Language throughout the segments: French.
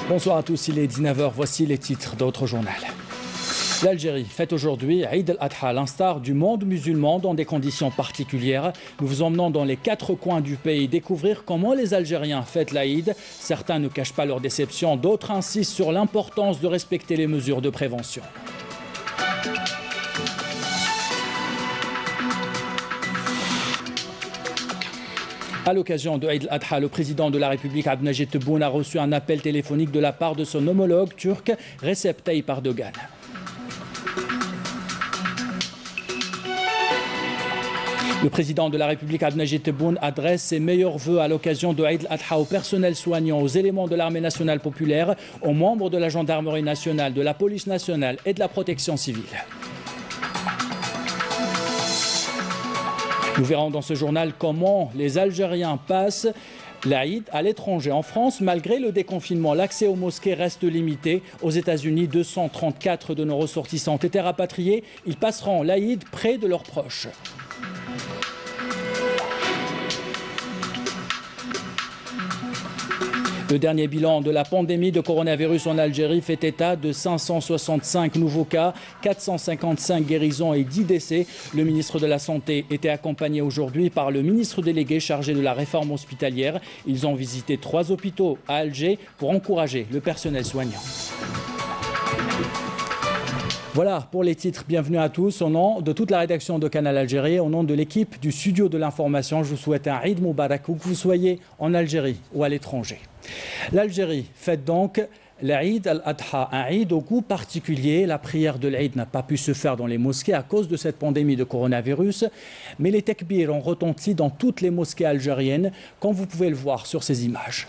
Bonsoir à tous, il est 19h, voici les titres d'autres journaux. L'Algérie fête aujourd'hui Eid al-Adha, à l'instar du monde musulman dans des conditions particulières. Nous vous emmenons dans les 4 coins du pays découvrir comment les Algériens fêtent l'Aïd. Certains ne cachent pas leur déception, d'autres insistent sur l'importance de respecter les mesures de prévention. À l'occasion de Eid al-Adha, le président de la République Abdelmajid Tebboune a reçu un appel téléphonique de la part de son homologue turc Recep Tayyip Erdogan. Le président de la République Abdelmajid Tebboune adresse ses meilleurs vœux à l'occasion de Eid al-Adha au personnel soignant, aux éléments de l'armée nationale populaire, aux membres de la gendarmerie nationale, de la police nationale et de la protection civile. Nous verrons dans ce journal comment les Algériens passent l'Aïd à l'étranger. En France, malgré le déconfinement, l'accès aux mosquées reste limité. Aux États-Unis, 234 de nos ressortissants ont été rapatriés. Ils passeront l'Aïd près de leurs proches. Le dernier bilan de la pandémie de coronavirus en Algérie fait état de 565 nouveaux cas, 455 guérisons et 10 décès. Le ministre de la Santé était accompagné aujourd'hui par le ministre délégué chargé de la réforme hospitalière. Ils ont visité 3 hôpitaux à Alger pour encourager le personnel soignant. Voilà pour les titres. Bienvenue à tous. Au nom de toute la rédaction de Canal Algérie, au nom de l'équipe du studio de l'information, je vous souhaite un Eid Moubarak où que vous soyez en Algérie ou à l'étranger. L'Algérie fête donc l'Aïd al-Adha, un Eid au goût particulier. La prière de l'Aïd n'a pas pu se faire dans les mosquées à cause de cette pandémie de coronavirus, mais les tekbirs ont retenti dans toutes les mosquées algériennes, comme vous pouvez le voir sur ces images.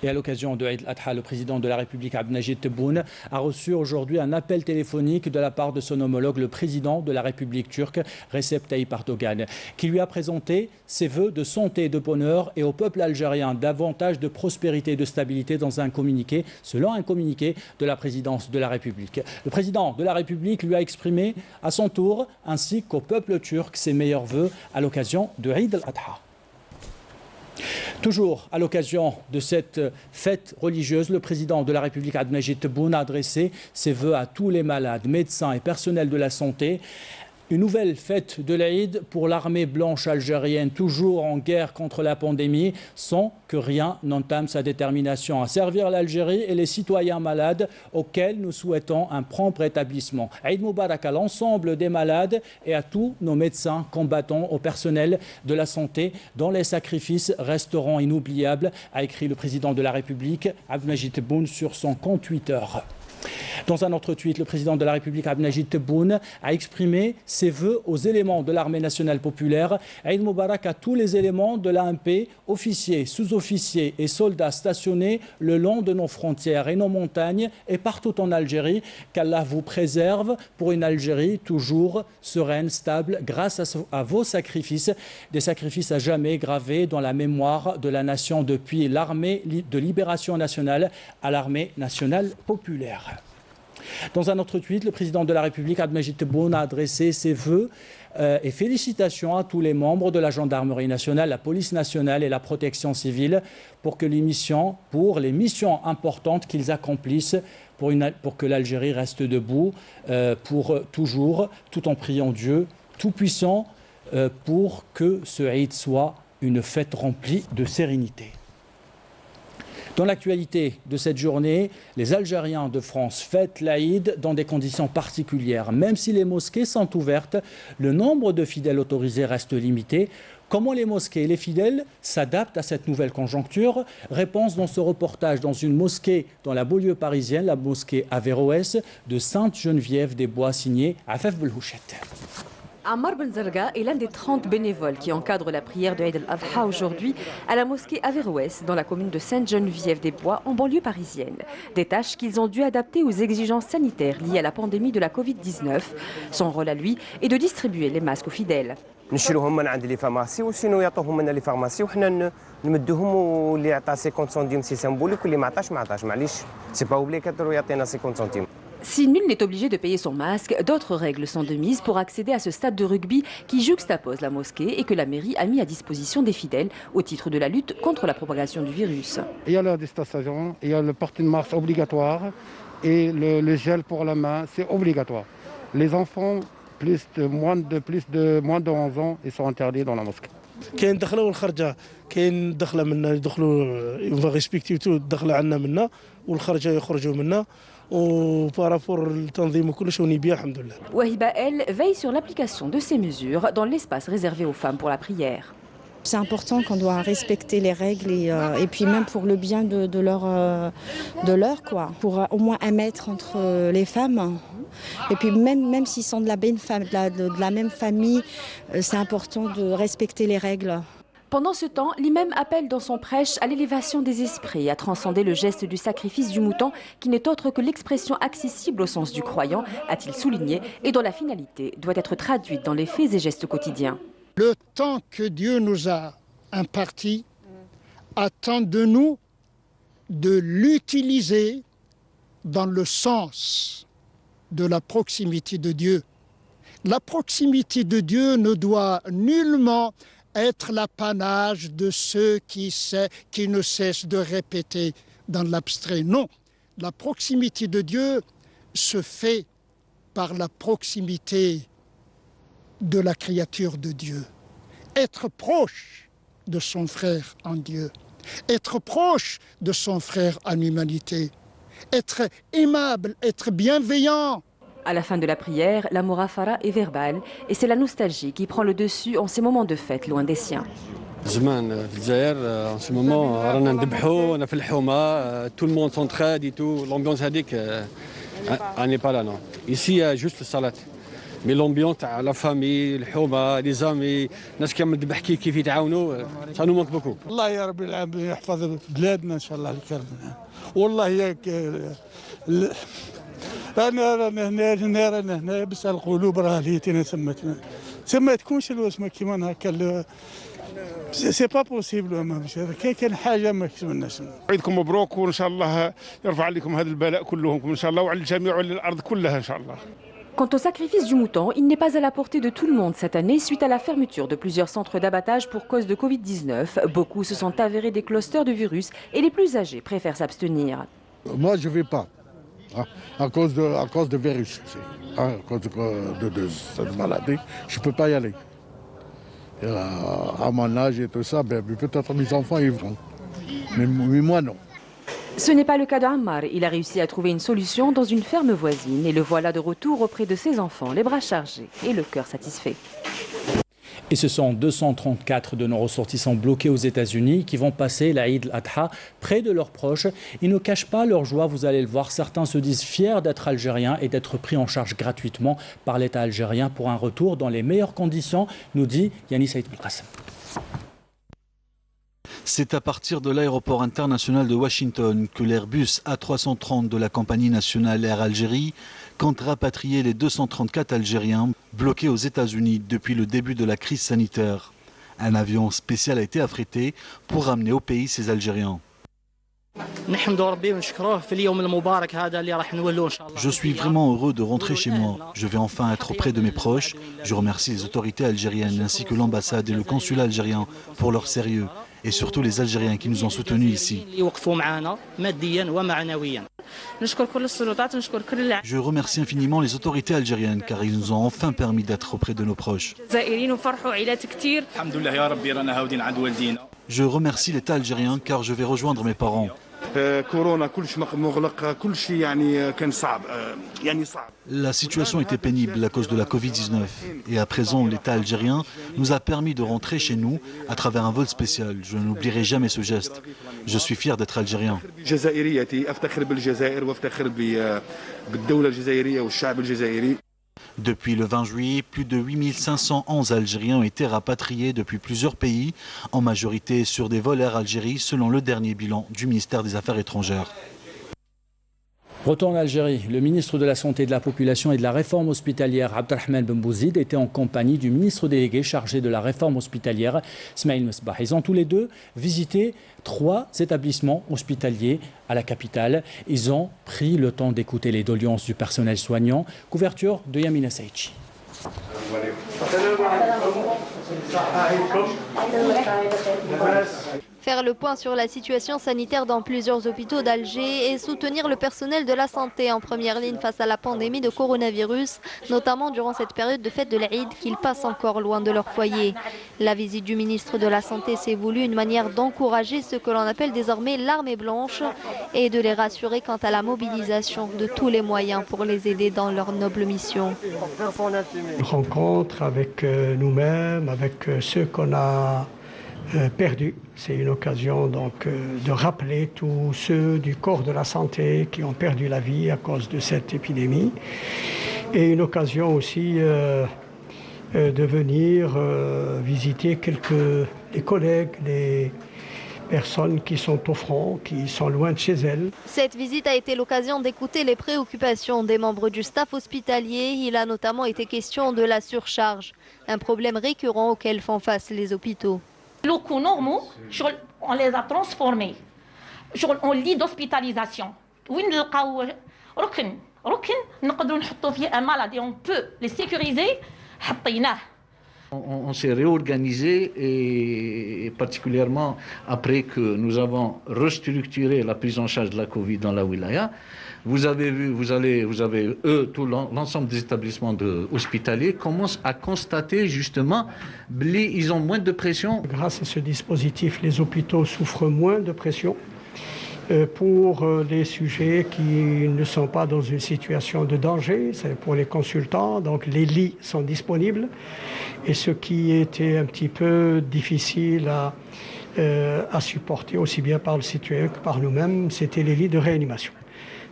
Et à l'occasion de Eid al-Adha, le président de la République Abdelmajid Tebboune a reçu aujourd'hui un appel téléphonique de la part de son homologue, le président de la République turque, Recep Tayyip Erdogan, qui lui a présenté ses vœux de santé et de bonheur et au peuple algérien davantage de prospérité et de stabilité dans un communiqué, selon un communiqué de la présidence de la République. Le président de la République lui a exprimé à son tour, ainsi qu'au peuple turc, ses meilleurs vœux à l'occasion de Eid al-Adha. Toujours à l'occasion de cette fête religieuse, le président de la République Abdelmajid Tebboune a adressé ses vœux à tous les malades, médecins et personnels de la santé. Une nouvelle fête de l'Aïd pour l'armée blanche algérienne, toujours en guerre contre la pandémie, sans que rien n'entame sa détermination à servir l'Algérie et les citoyens malades auxquels nous souhaitons un prompt rétablissement. Eid Moubarak à l'ensemble des malades et à tous nos médecins combattants, au personnel de la santé dont les sacrifices resteront inoubliables, a écrit le président de la République, Abdelmajid Tebboune, sur son compte Twitter. Dans un autre tweet, le président de la République Abdelmajid Tebboune a exprimé ses vœux aux éléments de l'armée nationale populaire. Eid Moubarak à tous les éléments de l'ANP, officiers, sous-officiers et soldats stationnés le long de nos frontières et nos montagnes et partout en Algérie. Qu'Allah vous préserve pour une Algérie toujours sereine, stable, grâce à vos sacrifices, des sacrifices à jamais gravés dans la mémoire de la nation depuis l'armée de libération nationale à l'armée nationale populaire. Dans un autre tweet, le président de la République, Abdelmajid Tebboune, a adressé ses vœux et félicitations à tous les membres de la gendarmerie nationale, la police nationale et la protection civile pour les missions importantes qu'ils accomplissent pour que l'Algérie reste debout pour toujours, tout en priant Dieu Tout-Puissant pour que ce Eid soit une fête remplie de sérénité. Dans l'actualité de cette journée, les Algériens de France fêtent l'Aïd dans des conditions particulières. Même si les mosquées sont ouvertes, le nombre de fidèles autorisés reste limité. Comment les mosquées et les fidèles s'adaptent à cette nouvelle conjoncture? Réponse dans ce reportage dans une mosquée dans la banlieue parisienne, la mosquée Averroès de Sainte-Geneviève-des-Bois, signée Afef Belhouchet. Ammar Ben Zarga est l'un des 30 bénévoles qui encadrent la prière de Eid al-Adha aujourd'hui à la mosquée Averroès dans la commune de Sainte-Geneviève-des-Bois en banlieue parisienne. Des tâches qu'ils ont dû adapter aux exigences sanitaires liées à la pandémie de la Covid-19. Son rôle à lui est de distribuer les masques aux fidèles. نشيلوهم من عند لي فارماسي وشنو يعطوهم من لي فارماسي وحنا نمدوهم واللي عطى 50 سنتيم سي سامبوليك واللي ما عطاش معليش سي با اوبليغاتور يعطينا 50 سنتيم. Si nul n'est obligé de payer son masque, d'autres règles sont de mise pour accéder à ce stade de rugby qui juxtapose la mosquée et que la mairie a mis à disposition des fidèles au titre de la lutte contre la propagation du virus. Il y a la distanciation, il y a le porte de masque obligatoire et le gel pour la main, c'est obligatoire. Les enfants moins de 11 ans, ils sont interdits dans la mosquée. كاين دخله والخرجه كاين دخله منا يدخلوا ريسبكتيفو الدخله عندنا منا والخرجه يخرجوا منا وبارافور التنظيم وكلش وني بيان الحمد لله. Wahiba, elle, veille sur l'application de ces mesures dans l'espace réservé aux femmes pour la prière. C'est important qu'on doit respecter les règles et puis même pour le bien de leur quoi. Pour au moins 1 mètre entre les femmes. Et puis même s'ils sont de la même famille, c'est important de respecter les règles. Pendant ce temps, l'imam appelle dans son prêche à l'élévation des esprits, à transcender le geste du sacrifice du mouton qui n'est autre que l'expression accessible au sens du croyant, a-t-il souligné, et dont la finalité doit être traduite dans les faits et gestes quotidiens. Le temps que Dieu nous a imparti attend de nous de l'utiliser dans le sens de la proximité de Dieu. La proximité de Dieu ne doit nullement être l'apanage de ceux qui ne cessent de répéter dans l'abstrait. Non, la proximité de Dieu se fait par la proximité de la créature de Dieu. Être proche de son frère en Dieu, être proche de son frère en humanité, être aimable, être bienveillant. À la fin de la prière, la morafara est verbale et c'est la nostalgie qui prend le dessus en ces moments de fête loin des siens. زمان في الجزائر en ce moment رانا نذبحوا انا في الحومه tout le monde s'entraide et tout l'ambiance هذيك on n'est pas là non. Ici il y a juste le salat. Mais l'ambiance تاع la famille, الحومه, les amis, الناس كامل ذبح كيف يتعاونوا ça nous manque beaucoup. الله يا رب العالمين يحفظ بلادنا ان شاء الله الكرم. والله ياك رانا هنا بس القلوب راه ليتنا ثم تكونش الوسمه كيما هكا سي با بوسيبل ما مش كاين حاجه ما كتمناش. عيدكم مبروك وان شاء الله يرفع عليكم هذا البلاء كلهم ان شاء الله وعلى الجميع وعلى الارض كلها ان شاء الله. Quant au sacrifice du mouton, il n'est pas à la portée de tout le monde cette année suite à la fermeture de plusieurs centres d'abattage pour cause de Covid-19. Beaucoup se sont avérés des clusters de virus et les plus âgés préfèrent s'abstenir. Moi, je ne vais pas, à cause de virus, à cause de cette maladie. Je ne peux pas y aller. À mon âge et tout ça, peut-être mes enfants y vont, mais moi non. Ce n'est pas le cas d'Ammar. Il a réussi à trouver une solution dans une ferme voisine et le voilà de retour auprès de ses enfants, les bras chargés et le cœur satisfait. Et ce sont 234 de nos ressortissants bloqués aux États-Unis qui vont passer l'Aïd al-Adha près de leurs proches. Ils ne cachent pas leur joie, vous allez le voir. Certains se disent fiers d'être algériens et d'être pris en charge gratuitement par l'État algérien pour un retour dans les meilleures conditions, nous dit Yannis Saïd Belkacem. C'est à partir de l'aéroport international de Washington que l'Airbus A330 de la compagnie nationale Air Algérie compte rapatrier les 234 Algériens bloqués aux États-Unis depuis le début de la crise sanitaire. Un avion spécial a été affrété pour ramener au pays ces Algériens. Je suis vraiment heureux de rentrer chez moi. Je vais enfin être auprès de mes proches. Je remercie les autorités algériennes ainsi que l'ambassade et le consulat algérien pour leur sérieux et surtout les Algériens qui nous ont soutenus ici. Je remercie infiniment les autorités algériennes car ils nous ont enfin permis d'être auprès de nos proches. Je remercie l'État algérien car je vais rejoindre mes parents. La situation était pénible à cause de la Covid-19 et à présent l'État algérien nous a permis de rentrer chez nous à travers un vol spécial. Je n'oublierai jamais ce geste. Je suis fier d'être algérien. Depuis le 20 juillet, plus de 8511 Algériens ont été rapatriés depuis plusieurs pays, en majorité sur des vols Air Algérie, selon le dernier bilan du ministère des Affaires étrangères. Retour en Algérie, le ministre de la Santé, de la Population et de la Réforme hospitalière, Abdelrahman Ben Bouzid, était en compagnie du ministre délégué chargé de la réforme hospitalière, Smaïl Mesbah. Ils ont tous les deux visité 3 établissements hospitaliers à la capitale. Ils ont pris le temps d'écouter les doléances du personnel soignant. Couverture de Yamina Saïchi. Faire le point sur la situation sanitaire dans plusieurs hôpitaux d'Alger et soutenir le personnel de la santé en première ligne face à la pandémie de coronavirus, notamment durant cette période de fête de l'Aïd qu'ils passent encore loin de leur foyer. La visite du ministre de la Santé s'est voulue une manière d'encourager ce que l'on appelle désormais l'armée blanche et de les rassurer quant à la mobilisation de tous les moyens pour les aider dans leur noble mission. Une rencontre avec nous-mêmes, avec ceux qu'on a perdus. C'est une occasion donc de rappeler tous ceux du corps de la santé qui ont perdu la vie à cause de cette épidémie. Et une occasion aussi de venir visiter les collègues, les personnes qui sont au front, qui sont loin de chez elles. Cette visite a été l'occasion d'écouter les préoccupations des membres du staff hospitalier. Il a notamment été question de la surcharge, un problème récurrent auquel font face les hôpitaux. Locaux normaux, on les a transformés en lit d'hospitalisation. On peut les sécuriser. On s'est réorganisé et particulièrement après que nous avons restructuré la prise en charge de la Covid dans la wilaya. Vous avez vu, tout l'ensemble des établissements hospitaliers commencent à constater justement qu'ils ont moins de pression. Grâce à ce dispositif, les hôpitaux souffrent moins de pression pour les sujets qui ne sont pas dans une situation de danger. C'est pour les consultants, donc les lits sont disponibles. Et ce qui était un petit peu difficile à supporter aussi bien par le citoyen que par nous-mêmes, c'était les lits de réanimation.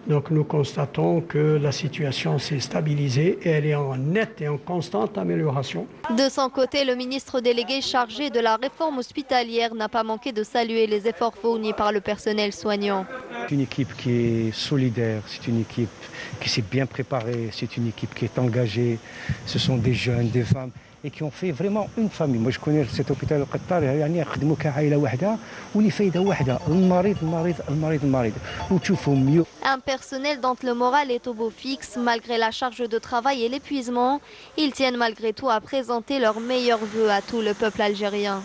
Donc nous constatons que la situation s'est stabilisée et elle est en nette et en constante amélioration. De son côté, le ministre délégué chargé de la réforme hospitalière n'a pas manqué de saluer les efforts fournis par le personnel soignant. C'est une équipe qui est solidaire, c'est une équipe qui s'est bien préparée, c'est une équipe qui est engagée. Ce sont des jeunes, des femmes et qui ont fait vraiment une famille. Moi je connais cet hôpital القطار يعني يخدموا كعائلة واحدة واللي فايدة واحدة المريض وتشوفوا mieux. Un personnel dont le moral est au beau fixe malgré la charge de travail et l'épuisement. Ils tiennent malgré tout à présenter leurs meilleurs vœux à tout le peuple algérien.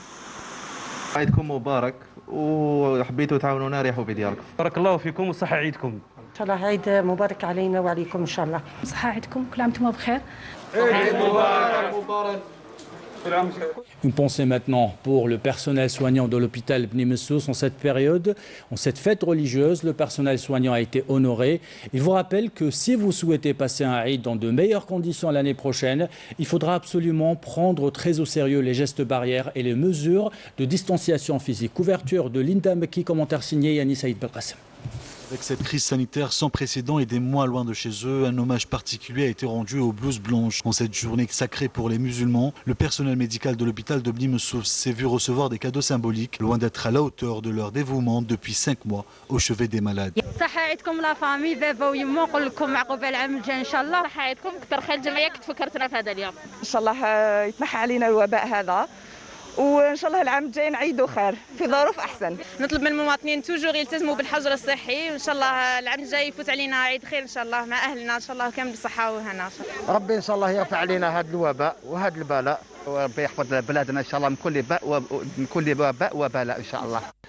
عيدكم مبارك وحبيتوا تعاونونا ريحوا في دياركم. بارك الله فيكم وصحة عيدكم. إن شاء الله عيد مبارك علينا وعليكم إن شاء الله. صحة عيدكم كل عام وانتم بخير. Une pensée maintenant pour le personnel soignant de l'hôpital Bni Messous en cette période, en cette fête religieuse. Le personnel soignant a été honoré. Il vous rappelle que si vous souhaitez passer un Eid dans de meilleures conditions l'année prochaine, il faudra absolument prendre très au sérieux les gestes barrières et les mesures de distanciation physique. Couverture de Linda Mekki, commentaire signé Yannis Saïd Belkacem. Avec cette crise sanitaire sans précédent et des mois loin de chez eux, un hommage particulier a été rendu aux blouses blanches. En cette journée sacrée pour les musulmans, le personnel médical de l'hôpital de Bni Messous s'est vu recevoir des cadeaux symboliques, loin d'être à la hauteur de leur dévouement depuis 5 mois au chevet des malades. وان شاء الله العام الجاي نعيدوا خير في ظروف احسن. نطلب من المواطنين توجور يلتزموا بالحجر الصحي وان شاء الله العام الجاي يفوت علينا عيد خير ان شاء الله مع اهلنا ان شاء الله كامل بالصحه وهنا. ربي ان شاء الله يرفع علينا هذا الوباء وهذا البلاء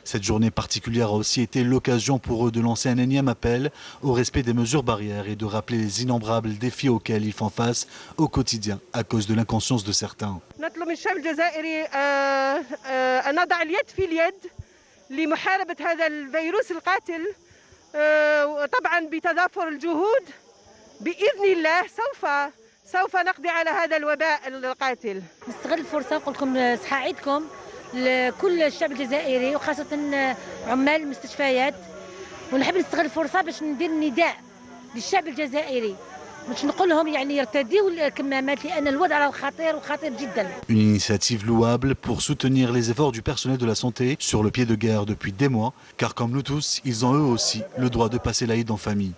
Cette journée particulière a aussi été l'occasion pour eux de lancer un énième appel au respect des mesures barrières et de rappeler les innombrables défis auxquels ils font face au quotidien à cause de l'inconscience de certains. نطلب من الشعب الجزائري أن نضع اليد في اليد لمحاربة هذا الفيروس القاتل طبعا بتضافر الجهود بإذن الله سوف نقضي على هذا الوباء القاتل. نستغل الفرصة نقول لكم صحة عيدكم لكل الشعب الجزائري وخاصة عمال المستشفيات، ونحب نستغل الفرصة باش ندير نداء للشعب الجزائري باش نقول لهم يعني يرتديوا الكمامات لأن الوضع راه خطير وخطير جدا. Une initiative louable pour soutenir les efforts du personnel de la santé sur le pied de guerre depuis des mois, car comme nous tous, ils ont eux aussi le droit de passer l'Aïd en famille.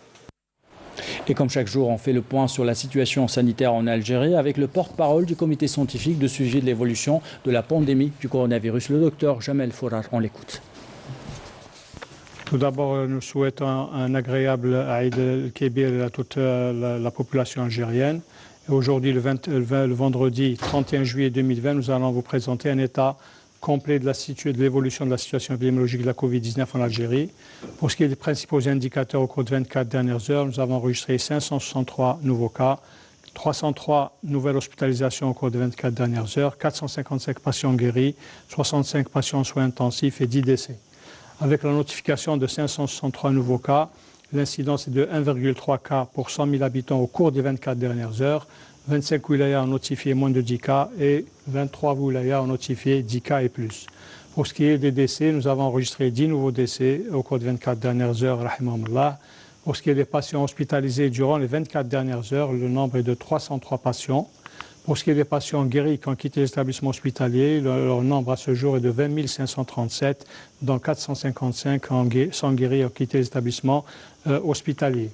Et comme chaque jour, on fait le point sur la situation sanitaire en Algérie avec le porte-parole du comité scientifique de suivi de l'évolution de la pandémie du coronavirus, le docteur Jamel Fourar. On l'écoute. Tout d'abord, nous souhaitons un agréable Aïd el-Kébir à toute la population algérienne. Aujourd'hui, le vendredi 31 juillet 2020, nous allons vous présenter un état complet de l'évolution de la situation épidémiologique de la Covid-19 en Algérie. Pour ce qui est des principaux indicateurs au cours de 24 dernières heures, nous avons enregistré 563 nouveaux cas, 303 nouvelles hospitalisations au cours de 24 dernières heures, 455 patients guéris, 65 patients en soins intensifs et 10 décès. Avec la notification de 563 nouveaux cas, l'incidence est de 1,3 cas pour 100 000 habitants au cours des 24 dernières heures. 25 wilayas ont notifié moins de 10 cas et 23 wilayas ont notifié 10 cas et plus. Pour ce qui est des décès, nous avons enregistré 10 nouveaux décès au cours des 24 dernières heures, rahimahumullah. Pour ce qui est des patients hospitalisés durant les 24 dernières heures, le nombre est de 303 patients. Pour ce qui est des patients guéris qui ont quitté l'établissement hospitalier, leur nombre à ce jour est de 20 537, dont 455 sont guéris et ont quitté l'établissement hospitalier.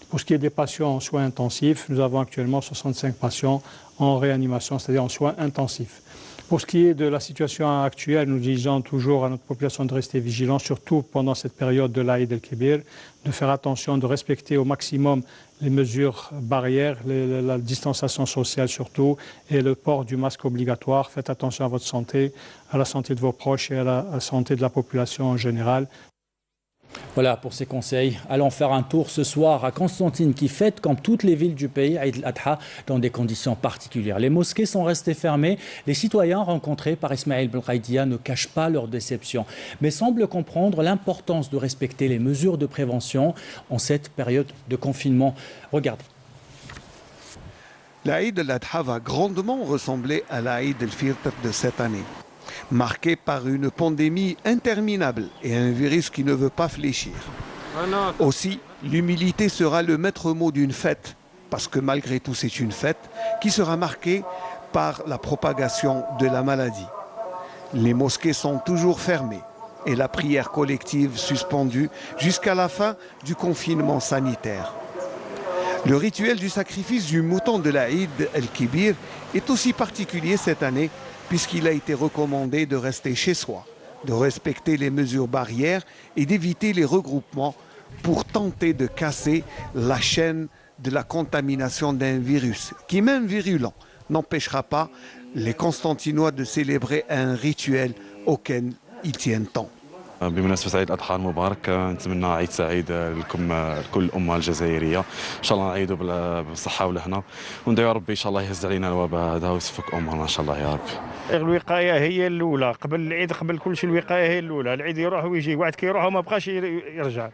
Pour ce qui est des patients en soins intensifs, nous avons actuellement 65 patients en réanimation, c'est-à-dire en soins intensifs. Pour ce qui est de la situation actuelle, nous disons toujours à notre population de rester vigilant, surtout pendant cette période de l'Aïd el-Kébir, de faire attention, de respecter au maximum les mesures barrières, la distanciation sociale surtout, et le port du masque obligatoire. Faites attention à votre santé, à la santé de vos proches et à la santé de la population en général. Voilà pour ces conseils. Allons faire un tour ce soir à Constantine qui fête comme toutes les villes du pays Aïd el-Adha dans des conditions particulières. Les mosquées sont restées fermées. Les citoyens rencontrés par Ismaël Belghaidia ne cachent pas leur déception, mais semblent comprendre l'importance de respecter les mesures de prévention en cette période de confinement. Regardez. L'Aïd el-Adha va grandement ressembler à l'Aïd el-Fitr de cette année. Marqué par une pandémie interminable et un virus qui ne veut pas fléchir. Aussi, l'humilité sera le maître mot d'une fête, parce que malgré tout c'est une fête qui sera marquée par la propagation de la maladie. Les mosquées sont toujours fermées et la prière collective suspendue jusqu'à la fin du confinement sanitaire. Le rituel du sacrifice du mouton de l'Aïd el-Kébir est aussi particulier cette année, puisqu'il a été recommandé de rester chez soi, de respecter les mesures barrières et d'éviter les regroupements pour tenter de casser la chaîne de la contamination d'un virus qui, même virulent, n'empêchera pas les Constantinois de célébrer un rituel auquel ils tiennent tant. بمناسبة عيد الأضحى المبارك نتمنى عيد سعيد لكم لكل الأمة الجزائرية إن شاء الله نعيدوا بالصحة والهنا وندعو ربي إن شاء الله يهز علينا الوباء هذا ويصفك أمورنا إن شاء الله يا رب. الوقاية هي الأولى قبل العيد قبل كل شيء الوقاية هي الأولى العيد يروح ويجي واحد كيروح وما بقاش يرجع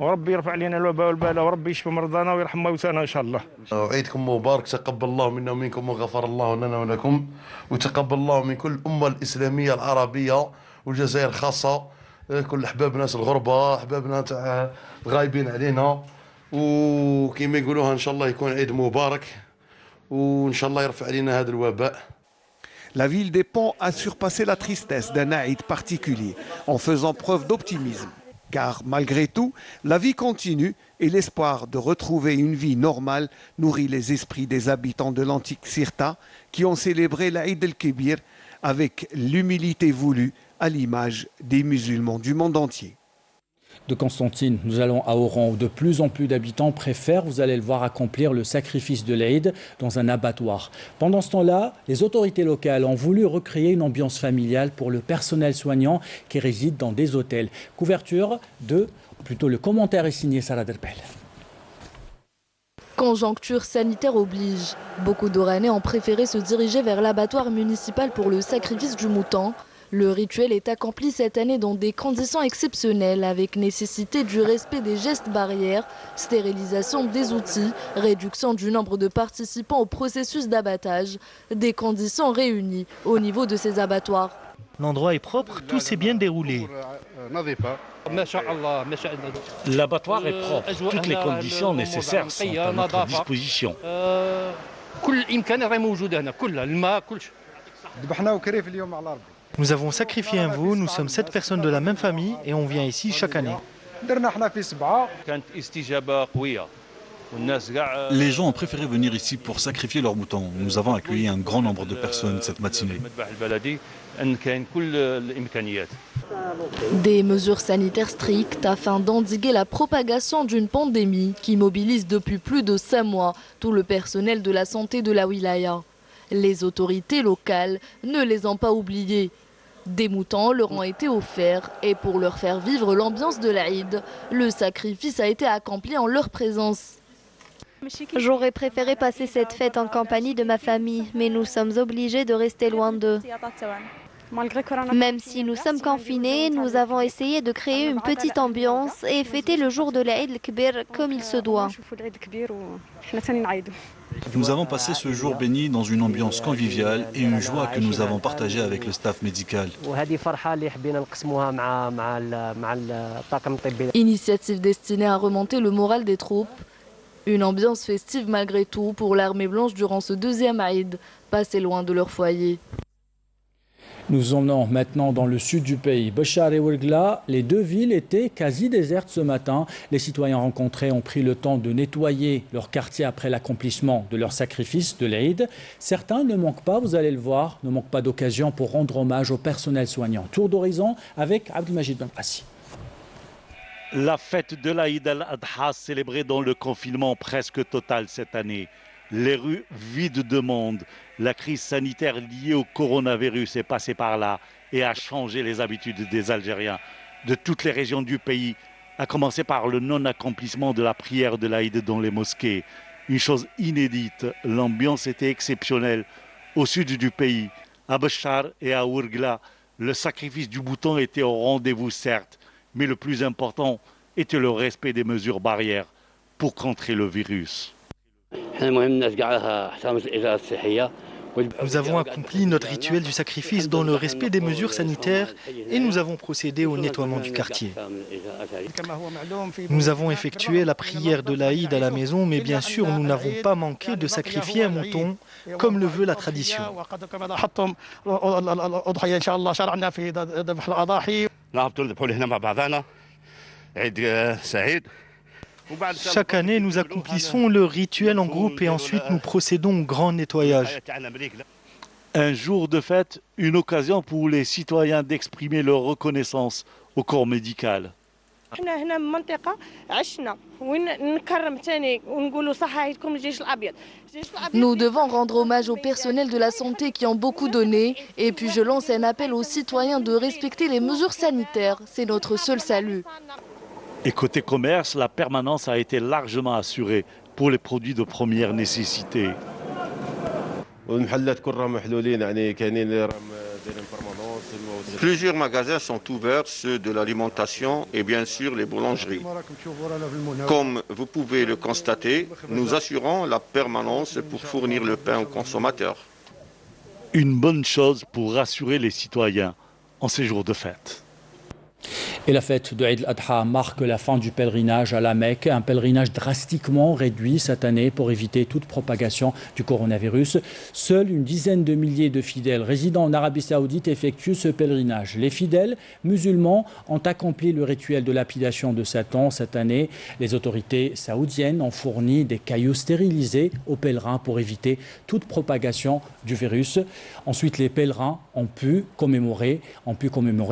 وربي يرفع علينا الوباء والبلاء وربي يشفي مرضانا ويرحم موتانا إن شاء الله. عيدكم مبارك تقبل الله منا ومنكم وغفر الله لنا ولكم وتقبل الله من كل الأمة الإسلامية العربية والجزائر خاصة كل احبابنا الغربه احبابنا تاع الغايبين علينا وكيما يقولوها ان شاء الله يكون عيد مبارك وان شاء الله يرفع علينا هذا الوباء. La ville des Ponts a surpassé la tristesse d'un Aïd particulier en faisant preuve d'optimisme. Car malgré tout, la vie continue et l'espoir de retrouver une vie normale nourrit les esprits des habitants de l'antique Sirta qui ont célébré l'Aïd el-Kébir avec l'humilité voulue à l'image des musulmans du monde entier. De Constantine, nous allons à Oran où de plus en plus d'habitants préfèrent, vous allez le voir, accomplir le sacrifice de l'Aïd dans un abattoir. Pendant ce temps-là, les autorités locales ont voulu recréer une ambiance familiale pour le personnel soignant qui réside dans des hôtels. Le commentaire est signé Sarah Derpel. Conjoncture sanitaire oblige. Beaucoup d'Oranais ont préféré se diriger vers l'abattoir municipal pour le sacrifice du mouton. Le rituel est accompli cette année dans des conditions exceptionnelles avec nécessité du respect des gestes barrières, stérilisation des outils, réduction du nombre de participants au processus d'abattage. Des conditions réunies au niveau de ces abattoirs. L'endroit est propre, tout s'est bien déroulé. L'abattoir est propre, toutes les conditions nécessaires sont à notre disposition. Nous avons sacrifié un veau, nous sommes 7 personnes de la même famille et on vient ici chaque année. Les gens ont préféré venir ici pour sacrifier leurs moutons. Nous avons accueilli un grand nombre de personnes cette matinée. Des mesures sanitaires strictes afin d'endiguer la propagation d'une pandémie qui mobilise depuis plus de 5 mois tout le personnel de la santé de la wilaya. Les autorités locales ne les ont pas oubliés. Des moutons leur ont été offerts et pour leur faire vivre l'ambiance de l'Aïd, le sacrifice a été accompli en leur présence. J'aurais préféré passer cette fête en compagnie de ma famille, mais nous sommes obligés de rester loin d'eux. Même si nous sommes confinés, nous avons essayé de créer une petite ambiance et fêter le jour de l'Aïd al-Kbir comme il se doit. Nous avons passé ce jour béni dans une ambiance conviviale et une joie que nous avons partagée avec le staff médical. Initiative destinée à remonter le moral des troupes. Une ambiance festive malgré tout pour l'armée blanche durant ce deuxième Aïd, passé loin de leur foyer. Nous emmenons maintenant dans le sud du pays. Bachar et Ouargla, les deux villes étaient quasi désertes ce matin. Les citoyens rencontrés ont pris le temps de nettoyer leur quartier après l'accomplissement de leur sacrifice de l'Aïd. Certains ne manquent pas, vous allez le voir, ne manquent pas d'occasion pour rendre hommage au personnel soignant. Tour d'horizon avec Abdelmajid Benfassi. La fête de l'Aïd al-Adha célébrée dans le confinement presque total cette année. Les rues vides de monde. La crise sanitaire liée au coronavirus est passée par là et a changé les habitudes des Algériens de toutes les régions du pays, à commencer par le non-accomplissement de la prière de l'Aïd dans les mosquées. Une chose inédite, l'ambiance était exceptionnelle. Au sud du pays, à Bachar et à Ouargla, le sacrifice du mouton était au rendez-vous certes, mais le plus important était le respect des mesures barrières pour contrer le virus. Nous avons accompli notre rituel du sacrifice dans le respect des mesures sanitaires et nous avons procédé au nettoiement du quartier. Nous avons effectué la prière de l'Aïd à la maison, mais bien sûr, nous n'avons pas manqué de sacrifier un mouton, comme le veut la tradition. Chaque année, nous accomplissons le rituel en groupe et ensuite nous procédons au grand nettoyage. Un jour de fête, une occasion pour les citoyens d'exprimer leur reconnaissance au corps médical. Nous devons rendre hommage au personnel de la santé qui ont beaucoup donné. Et puis je lance un appel aux citoyens de respecter les mesures sanitaires. C'est notre seul salut. Et côté commerce, la permanence a été largement assurée pour les produits de première nécessité. Plusieurs magasins sont ouverts, ceux de l'alimentation et bien sûr les boulangeries. Comme vous pouvez le constater, nous assurons la permanence pour fournir le pain aux consommateurs. Une bonne chose pour rassurer les citoyens en ces jours de fête. Et la fête de Eid al-Adha marque la fin du pèlerinage à la Mecque, un pèlerinage drastiquement réduit cette année pour éviter toute propagation du coronavirus. Seule une dizaine de milliers de fidèles résidant en Arabie Saoudite effectuent ce pèlerinage. Les fidèles musulmans ont accompli le rituel de lapidation de Satan cette année. Les autorités saoudiennes ont fourni des cailloux stérilisés aux pèlerins pour éviter toute propagation du virus. Ensuite, les pèlerins ont pu commémorer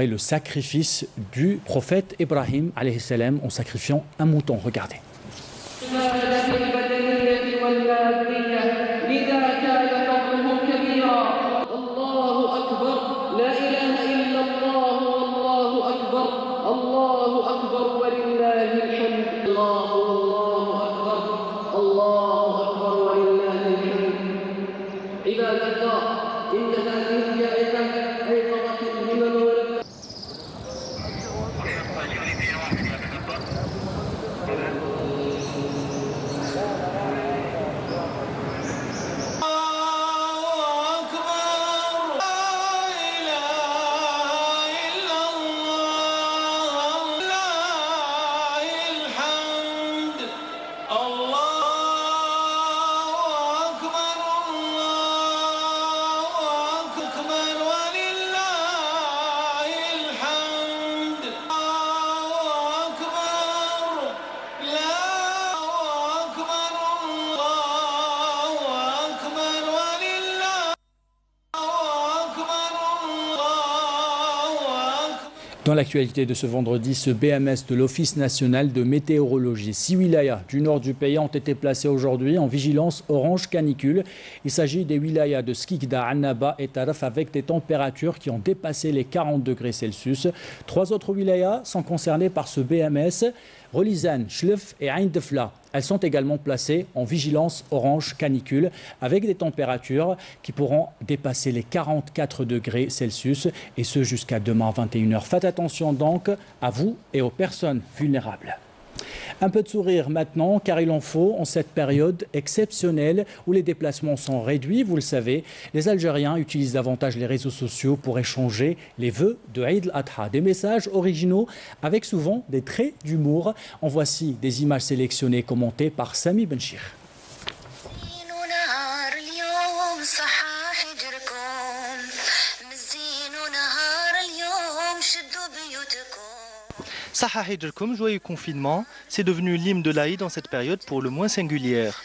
le sacrifice du prophète Ibrahim alayhi salam en sacrifiant un mouton. Regardez. Dans l'actualité de ce vendredi, ce BMS de l'Office national de météorologie. 6 wilayas du nord du pays ont été placés aujourd'hui en vigilance orange canicule. Il s'agit des wilayas de Skikda, Annaba et Taraf avec des températures qui ont dépassé les 40 degrés Celsius. 3 autres wilayas sont concernés par ce BMS. Rolizan, Chlef et Ain Defla. Elles sont également placées en vigilance orange canicule avec des températures qui pourront dépasser les 44 degrés Celsius et ce jusqu'à demain 21h. Faites attention donc à vous et aux personnes vulnérables. Un peu de sourire maintenant, car il en faut en cette période exceptionnelle où les déplacements sont réduits. Vous le savez, les Algériens utilisent davantage les réseaux sociaux pour échanger les vœux de Eid al-Adha. Des messages originaux avec souvent des traits d'humour. En voici des images sélectionnées commentées par Sami Benchir. Saha Hijrkum, joyeux confinement, c'est devenu l'hymne de l'Aïd en cette période pour le moins singulière.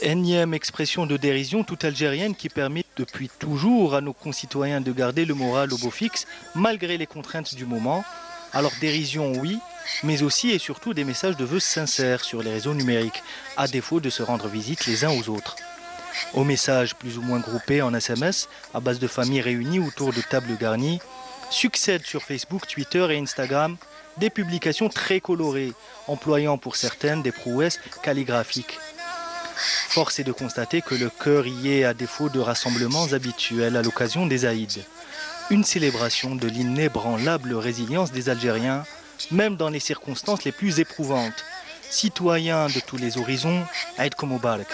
Énième expression de dérision toute algérienne qui permet depuis toujours à nos concitoyens de garder le moral au beau fixe malgré les contraintes du moment. Alors dérision oui, mais aussi et surtout des messages de vœux sincères sur les réseaux numériques, à défaut de se rendre visite les uns aux autres. Aux messages plus ou moins groupés en SMS, à base de familles réunies autour de tables garnies, succèdent sur Facebook, Twitter et Instagram des publications très colorées, employant pour certaines des prouesses calligraphiques. Force est de constater que le cœur y est à défaut de rassemblements habituels à l'occasion des Aïds. Une célébration de l'inébranlable résilience des Algériens, même dans les circonstances les plus éprouvantes. Citoyens de tous les horizons, Aïdkoum Moubarak.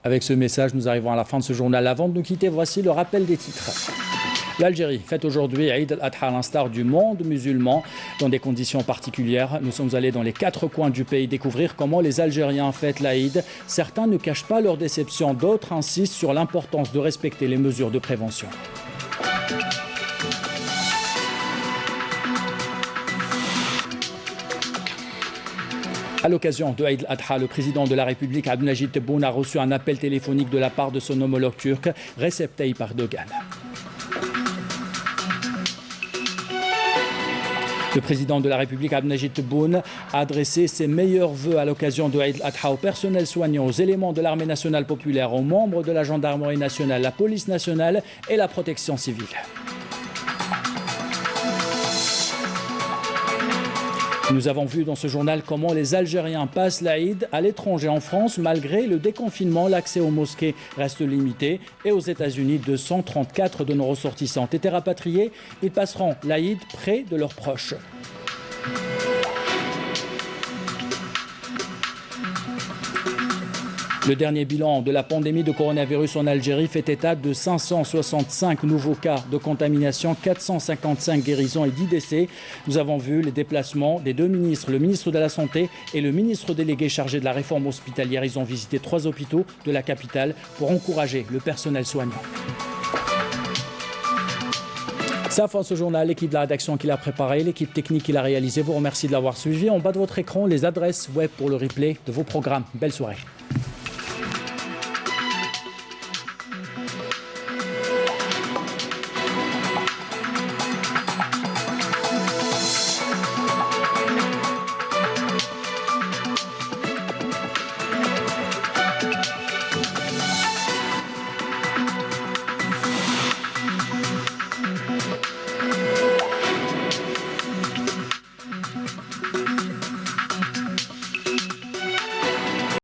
Avec ce message, nous arrivons à la fin de ce journal. Avant de nous quitter, voici le rappel des titres. L'Algérie fête aujourd'hui Eid al-Adha à l'instar du monde musulman dans des conditions particulières. Nous sommes allés dans les 4 coins du pays découvrir comment les Algériens fêtent l'Aïd. Certains ne cachent pas leur déception, d'autres insistent sur l'importance de respecter les mesures de prévention. À l'occasion de Eid al-Adha, le président de la République, Abdelmajid Tebboune, a reçu un appel téléphonique de la part de son homologue turc, Recep Tayyip Erdogan. Le président de la République, Abdelmajid Tebboune, a adressé ses meilleurs vœux à l'occasion de Eid al-Adha au personnel soignant, aux éléments de l'armée nationale populaire, aux membres de la gendarmerie nationale, la police nationale et la protection civile. Nous avons vu dans ce journal comment les Algériens passent l'Aïd à l'étranger. En France, malgré le déconfinement, l'accès aux mosquées reste limité. Et aux États-Unis, 234 de nos ressortissants étaient rapatriés. Ils passeront l'Aïd près de leurs proches. Le dernier bilan de la pandémie de coronavirus en Algérie fait état de 565 nouveaux cas de contamination, 455 guérisons et 10 décès. Nous avons vu les déplacements des 2 ministres, le ministre de la Santé et le ministre délégué chargé de la réforme hospitalière. Ils ont visité 3 hôpitaux de la capitale pour encourager le personnel soignant. Ça fin ce journal, l'équipe de la rédaction qui l'a préparé, l'équipe technique qui l'a réalisé vous remercie de l'avoir suivi. En bas de votre écran, les adresses web pour le replay de vos programmes. Belle soirée.